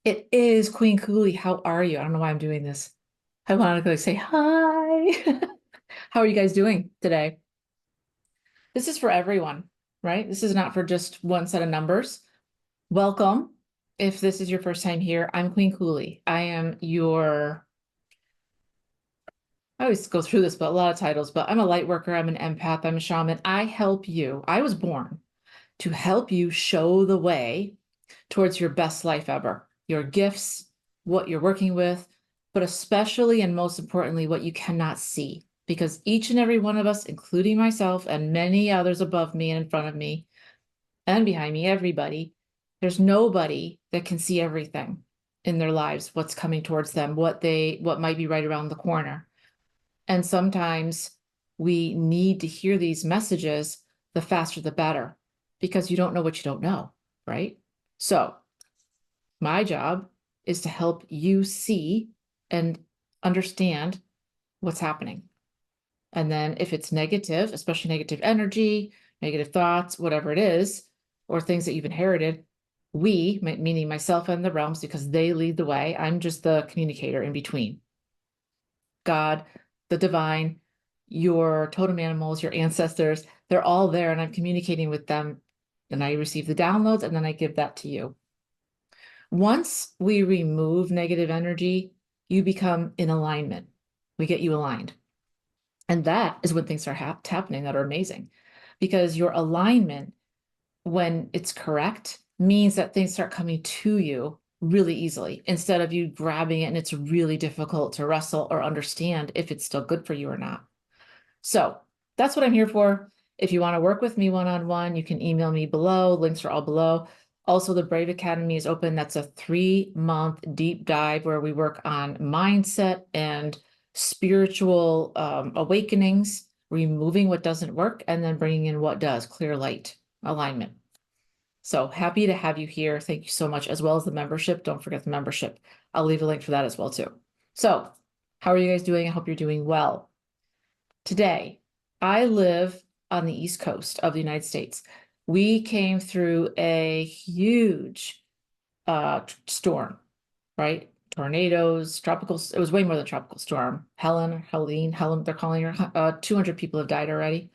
It is Queen Kuli. How are you? I don't know why I'm doing this. I want to go say hi. How are you guys doing today? This is for everyone, right? This is not for just one set of numbers. Welcome. If this is your first time here, I'm Queen Kuli. I always go through this, but a lot of titles, but I'm a light worker. I'm an empath. I'm a shaman. I help you. I was born to help you show the way towards your best life ever, your gifts, what you're working with, but especially and most importantly, what you cannot see. Because each and every one of us, including myself and many others above me and in front of me and behind me, everybody, there's nobody that can see everything in their lives, what's coming towards them, what might be right around the corner. And sometimes we need to hear these messages, the faster the better, because you don't know what you don't know, right? So my job is to help you see and understand what's happening. And then if it's negative, especially negative energy, negative thoughts, whatever it is, or things that you've inherited, we, meaning myself and the realms, because they lead the way, I'm just the communicator in between. God, the divine, your totem animals, your ancestors, they're all there, and I'm communicating with them. And I receive the downloads, and then I give that to you. Once we remove negative energy, you become in alignment. We get you aligned. And that is when things are happening that are amazing, because your alignment, when it's correct, means that things start coming to you really easily instead of you grabbing it and it's really difficult to wrestle or understand if it's still good for you or not. So that's what I'm here for. If you want to work with me one-on-one, you can email me below. Links are all below. Also, the Brave Academy is open. That's a 3-month deep dive where we work on mindset and spiritual awakenings, removing what doesn't work, and then bringing in what does, clear light, alignment. So happy to have you here. Thank you so much, as well as the membership. Don't forget the membership. I'll leave a link for that as well, too. So how are you guys doing? I hope you're doing well. Today, I live on the East Coast of the United States. We came through a huge storm, right? Tornadoes, it was way more than tropical storm. Helen, they're calling her. 200 people have died already.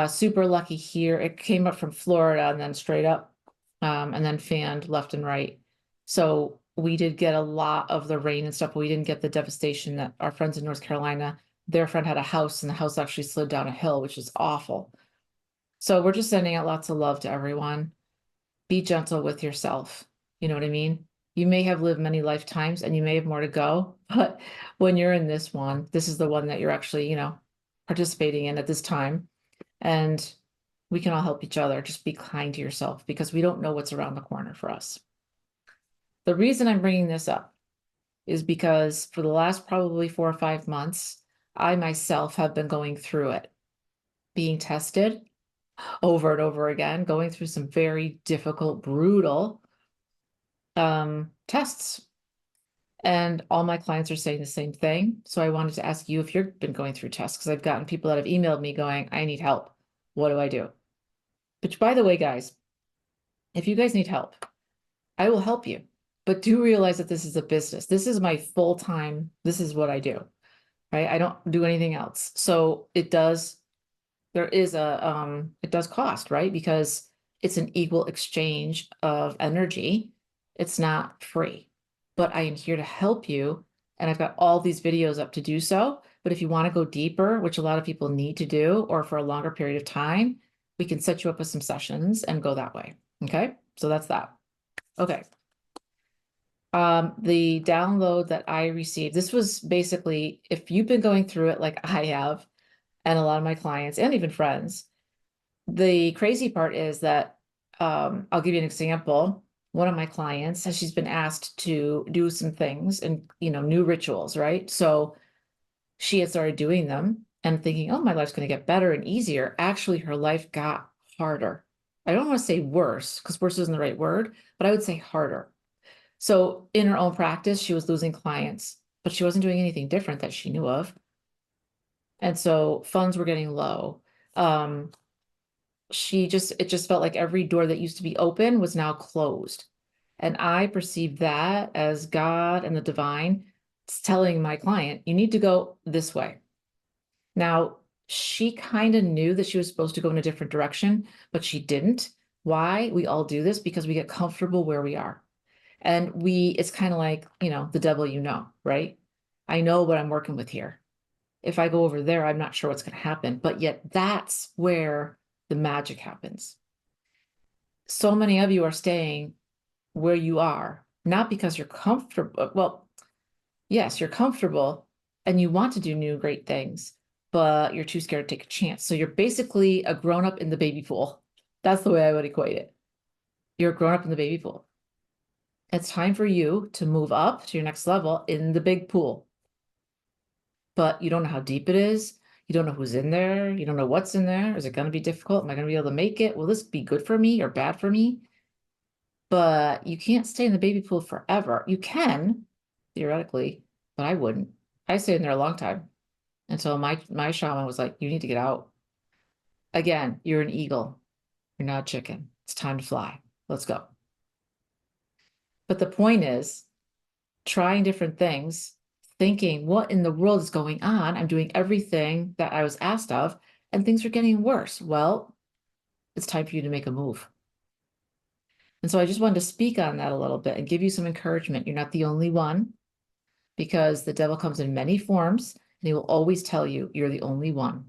Super lucky here. It came up from Florida and then straight up, and then fanned left and right. So we did get a lot of the rain and stuff, but we didn't get the devastation that our friends in North Carolina, their friend had a house and the house actually slid down a hill, which is awful. So we're just sending out lots of love to everyone. Be gentle with yourself. You know what I mean? You may have lived many lifetimes and you may have more to go, but when you're in this one, this is the one that you're actually, participating in at this time. And we can all help each other. Just be kind to yourself because we don't know what's around the corner for us. The reason I'm bringing this up is because for the last probably 4 or 5 months, I myself have been going through it, being tested over and over again, going through some very difficult, brutal tests. And all my clients are saying the same thing. So I wanted to ask you if you've been going through tests, because I've gotten people that have emailed me going, I need help. What do I do? Which, by the way, guys, if you guys need help, I will help you. But do realize that this is a business. This is my full-time, this is what I do, right? I don't do anything else. So it does cost, right? Because it's an equal exchange of energy. It's not free, but I am here to help you. And I've got all these videos up to do so. But if you want to go deeper, which a lot of people need to do, or for a longer period of time, we can set you up with some sessions and go that way. Okay, so that's that. Okay. The download that I received, this was basically, if you've been going through it like I have, and a lot of my clients and even friends, the crazy part is that I'll give you an example. One of my clients, she's been asked to do some things and, new rituals, right? So she had started doing them and thinking, oh, my life's going to get better and easier. Actually, her life got harder. I don't want to say worse because worse isn't the right word, but I would say harder. So in her own practice, she was losing clients, but she wasn't doing anything different that she knew of. And so funds were getting low. It just felt like every door that used to be open was now closed. And I perceive that as God and the divine telling my client, you need to go this way. Now, she kind of knew that she was supposed to go in a different direction, but she didn't. Why? We all do this because we get comfortable where we are. And it's kind of like, the devil, right? I know what I'm working with here. If I go over there, I'm not sure what's going to happen. But yet that's where the magic happens. So many of you are staying where you are, not because you're comfortable. Well, yes, you're comfortable and you want to do new great things, but you're too scared to take a chance. So you're basically a grown up in the baby pool. That's the way I would equate it. You're a grown up in the baby pool. It's time for you to move up to your next level in the big pool. But you don't know how deep it is. You don't know who's in there. You don't know what's in there. Is it going to be difficult? Am I going to be able to make it? Will this be good for me or bad for me? But you can't stay in the baby pool forever. You can, theoretically, but I wouldn't. I stayed in there a long time until my shaman was like, you need to get out. Again, you're an eagle. You're not a chicken. It's time to fly. Let's go. But the point is, trying different things, thinking, what in the world is going on? I'm doing everything that I was asked of, and things are getting worse. Well, it's time for you to make a move. And so I just wanted to speak on that a little bit and give you some encouragement. You're not the only one, because the devil comes in many forms, and he will always tell you you're the only one.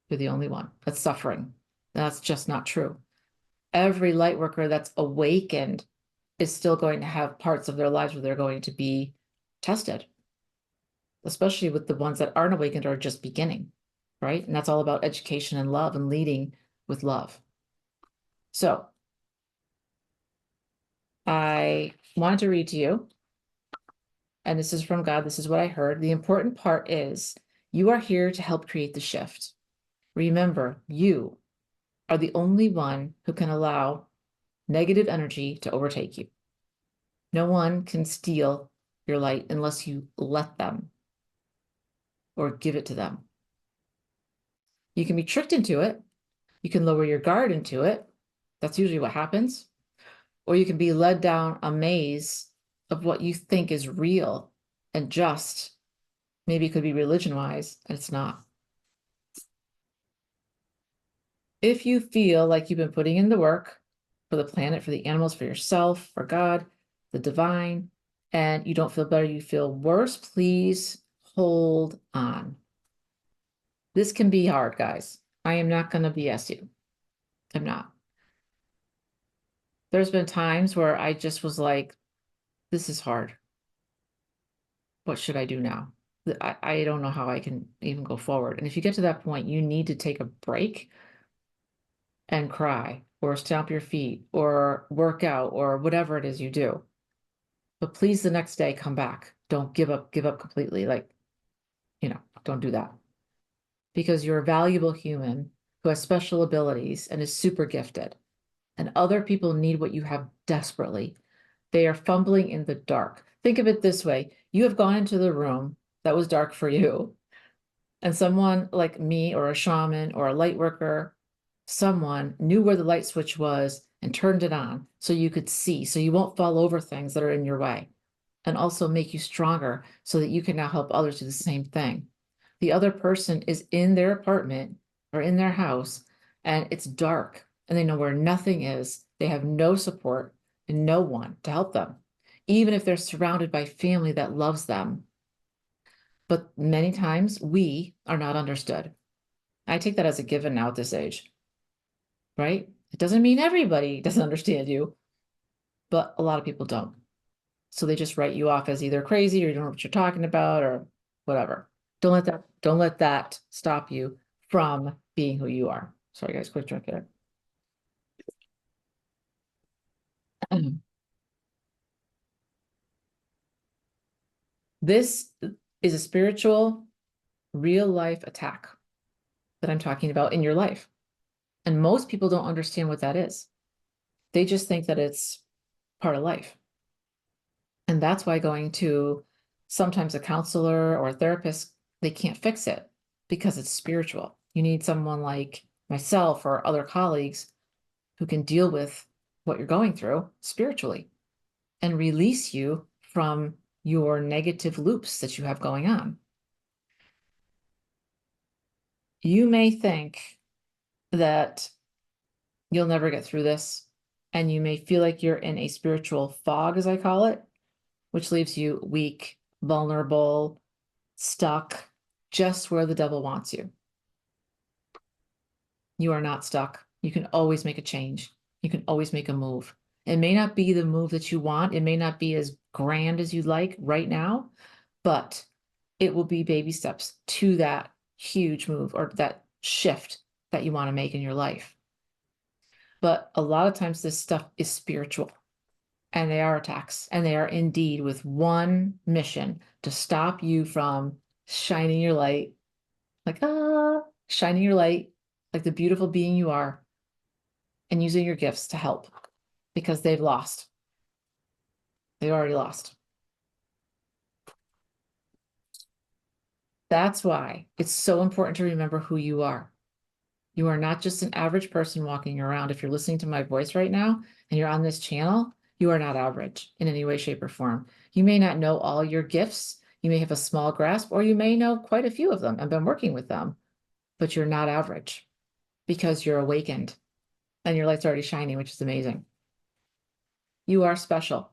You're the only one that's suffering. That's just not true. Every light worker that's awakened is still going to have parts of their lives where they're going to be tested, especially with the ones that aren't awakened or are just beginning, right? And that's all about education and love and leading with love. So I wanted to read to you, and this is from God. This is what I heard. The important part is you are here to help create the shift. Remember, you are the only one who can allow negative energy to overtake you. No one can steal your light unless you let them or give it to them. You can be tricked into it. You can lower your guard into it. That's usually what happens. Or you can be led down a maze of what you think is real and just. Maybe it could be religion-wise, and it's not. If you feel like you've been putting in the work for the planet, for the animals, for yourself, for God, the divine, and you don't feel better, you feel worse, please hold on. This can be hard, guys. I am not going to BS you. I'm not. There's been times where I just was like, this is hard. What should I do now? I don't know how I can even go forward. And if you get to that point, you need to take a break and cry or stomp your feet or work out or whatever it is you do. But please, the next day, come back. Don't give up completely. Like, don't do that. Because you're a valuable human who has special abilities and is super gifted. And other people need what you have desperately. They are fumbling in the dark. Think of it this way. You have gone into the room that was dark for you, and someone like me or a shaman or a light worker, someone knew where the light switch was and turned it on so you could see, so you won't fall over things that are in your way, and also make you stronger so that you can now help others do the same thing. The other person is in their apartment or in their house, and it's dark, and they know where nothing is. They have no support and no one to help them, even if they're surrounded by family that loves them. But many times we are not understood. I take that as a given now at this age, right? It doesn't mean everybody doesn't understand you, but a lot of people don't. So they just write you off as either crazy or you don't know what you're talking about or whatever. Don't let that stop you from being who you are. Sorry, guys, quick drink it. This is a spiritual, real life attack that I'm talking about in your life. And most people don't understand what that is. They just think that it's part of life. And that's why going to sometimes a counselor or a therapist, they can't fix it because it's spiritual. You need someone like myself or other colleagues who can deal with what you're going through spiritually and release you from your negative loops that you have going on. You may think that you'll never get through this, and you may feel like you're in a spiritual fog, as I call it, which leaves you weak, vulnerable, stuck, just where the devil wants you. You are not stuck. You can always make a change. You can always make a move. It may not be the move that you want. It may not be as grand as you'd like right now, but it will be baby steps to that huge move or that shift that you want to make in your life. But a lot of times this stuff is spiritual, and they are attacks, and they are indeed with one mission: to stop you from shining your light, like, shining your light like the beautiful being you are, and using your gifts to help, because they've lost. They've already lost. That's why it's so important to remember who you are. You are not just an average person walking around. If you're listening to my voice right now and you're on this channel, you are not average in any way, shape, or form. You may not know all your gifts. You may have a small grasp, or you may know quite a few of them and been working with them, but you're not average because you're awakened and your light's already shining, which is amazing. You are special.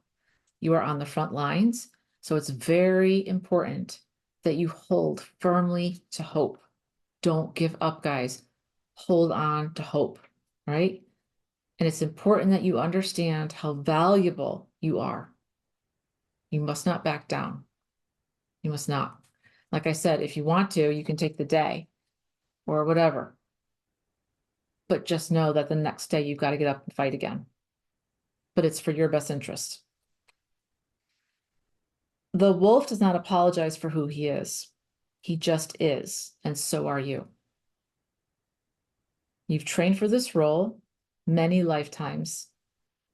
You are on the front lines. So it's very important that you hold firmly to hope. Don't give up, guys. Hold on to hope, right? And it's important that you understand how valuable you are. You must not back down. You must not. Like I said, if you want to, you can take the day or whatever. But just know that the next day you've got to get up and fight again. But it's for your best interest. The wolf does not apologize for who he is. He just is, and so are you. You've trained for this role many lifetimes,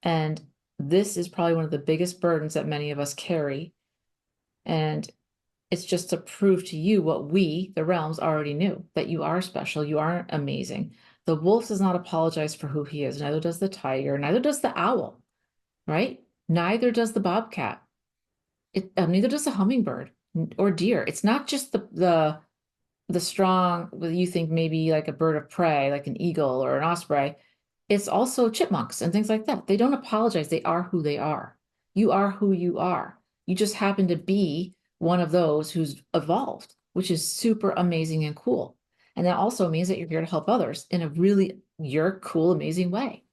and this is probably one of the biggest burdens that many of us carry. And it's just to prove to you what we, the realms, already knew, that you are special, you are amazing. The wolf does not apologize for who he is, neither does the tiger, neither does the owl, right? Neither does the bobcat. Neither does the hummingbird or deer. It's not just the strong, well, you think maybe like a bird of prey, like an eagle or an osprey. It's also chipmunks and things like that. They don't apologize. They are who they are. You are who you are. You just happen to be one of those who's evolved, which is super amazing and cool. And that also means that you're here to help others in a really, your cool, amazing way.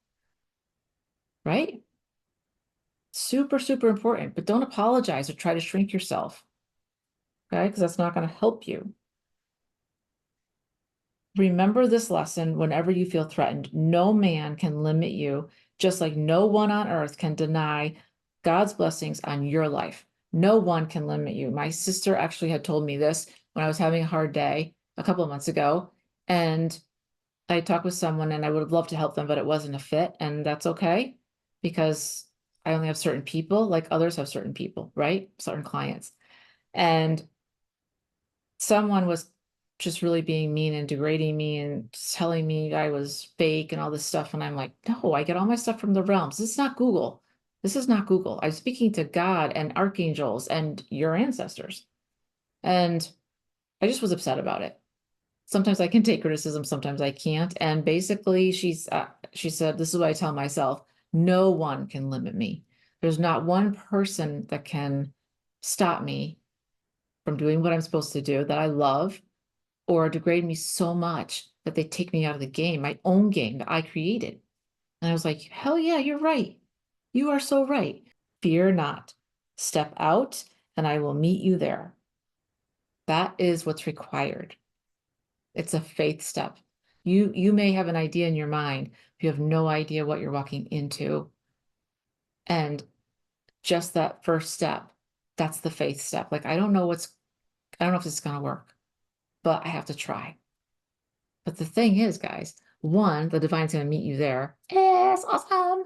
Right? Super, super important. But don't apologize or try to shrink yourself. Okay? Because that's not going to help you. Remember this lesson whenever you feel threatened. No man can limit you, just like no one on earth can deny God's blessings on your life. No one can limit you. My sister actually had told me this when I was having a hard day a couple of months ago. And I talked with someone and I would have loved to help them, but it wasn't a fit. And that's okay, because I only have certain people, like others have certain people, right? Certain clients. And someone was just really being mean and degrading me and telling me I was fake and all this stuff. And I'm like, no, I get all my stuff from the realms. This is not Google. This is not Google. I'm speaking to God and archangels and your ancestors. And I just was upset about it. Sometimes I can take criticism, sometimes I can't. And basically she said, this is what I tell myself: no one can limit me. There's not one person that can stop me from doing what I'm supposed to do, that I love, or degrade me so much that they take me out of the game, my own game that I created. And I was like, hell yeah, you're right. You are so right. Fear not. Step out and I will meet you there. That is what's required. It's a faith step. You may have an idea in your mind, but you have no idea what you're walking into. And just that first step, that's the faith step. Like, I don't know if this is going to work, but I have to try. But the thing is, guys, one, the divine's going to meet you there. Yes, awesome.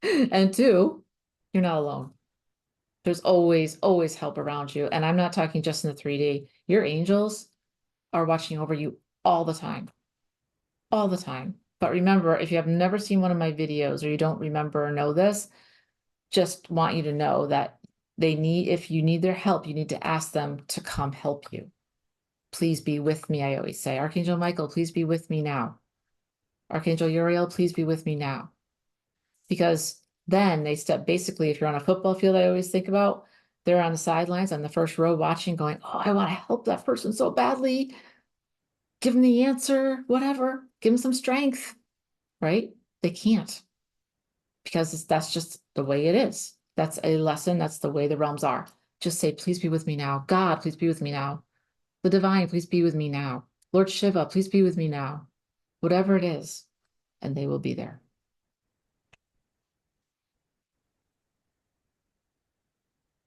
And two, you're not alone. There's always, always help around you. And I'm not talking just in the 3D. Your angels are watching over you all the time. All the time. But remember, if you have never seen one of my videos or you don't remember or know this, just want you to know that if you need their help, you need to ask them to come help you. Please be with me, I always say. Archangel Michael, please be with me now. Archangel Uriel, please be with me now. Because then they step, basically, if you're on a football field, I always think about, they're on the sidelines on the first row watching, going, oh, I want to help that person so badly. Give them the answer, whatever. Give them some strength, right? They can't because that's just the way it is. That's a lesson. That's the way the realms are. Just say, please be with me now. God, please be with me now. The divine, please be with me now. Lord Shiva, please be with me now. Whatever it is, and they will be there.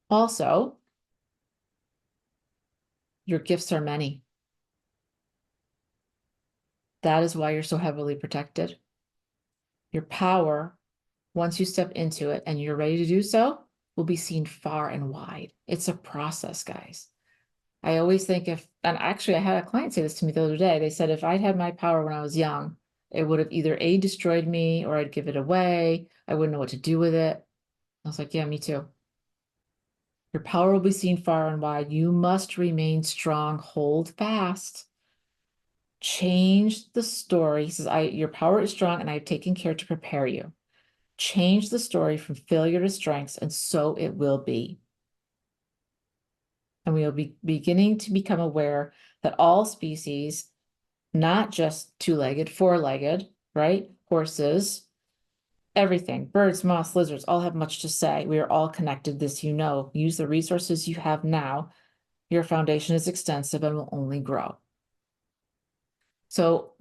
Also, your gifts are many. That is why you're so heavily protected. Your power, once you step into it and you're ready to do so, will be seen far and wide. It's a process, guys. I always think and actually I had a client say this to me the other day. They said, if I'd had my power when I was young, it would have either A, destroyed me, or I'd give it away. I wouldn't know what to do with it. I was like, yeah, me too. Your power will be seen far and wide. You must remain strong, hold fast. Change the story. He says, your power is strong and I've taken care to prepare you. Change the story from failure to strengths, and so it will be. And we will be beginning to become aware that all species, not just two-legged, four-legged, right? Horses, everything, birds, moths, lizards, all have much to say. We are all connected, this you know. Use the resources you have now. Your foundation is extensive and will only grow. So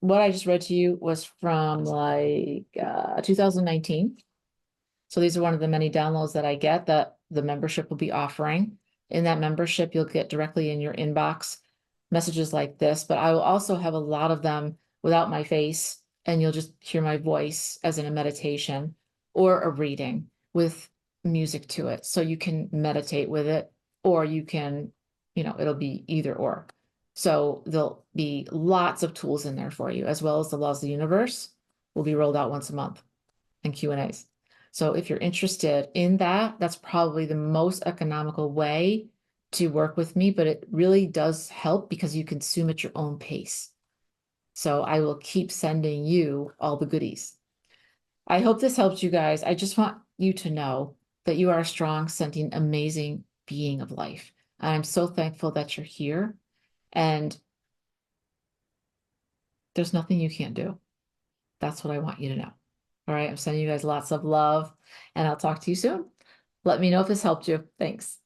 what I just read to you was from 2019. So these are one of the many downloads that I get that the membership will be offering. In that membership, you'll get directly in your inbox messages like this, but I will also have a lot of them without my face, and you'll just hear my voice as in a meditation or a reading with music to it. So you can meditate with it, or you can, it'll be either or. So there'll be lots of tools in there for you, as well as the laws of the universe will be rolled out once a month, and Q&As. So if you're interested in that, that's probably the most economical way to work with me, but it really does help because you consume at your own pace. So I will keep sending you all the goodies. I hope this helps you guys. I just want you to know that you are a strong, sentient, amazing being of life. I'm so thankful that you're here, and there's nothing you can't do. That's what I want you to know. All right, I'm sending you guys lots of love, and I'll talk to you soon. Let me know if this helped you. Thanks.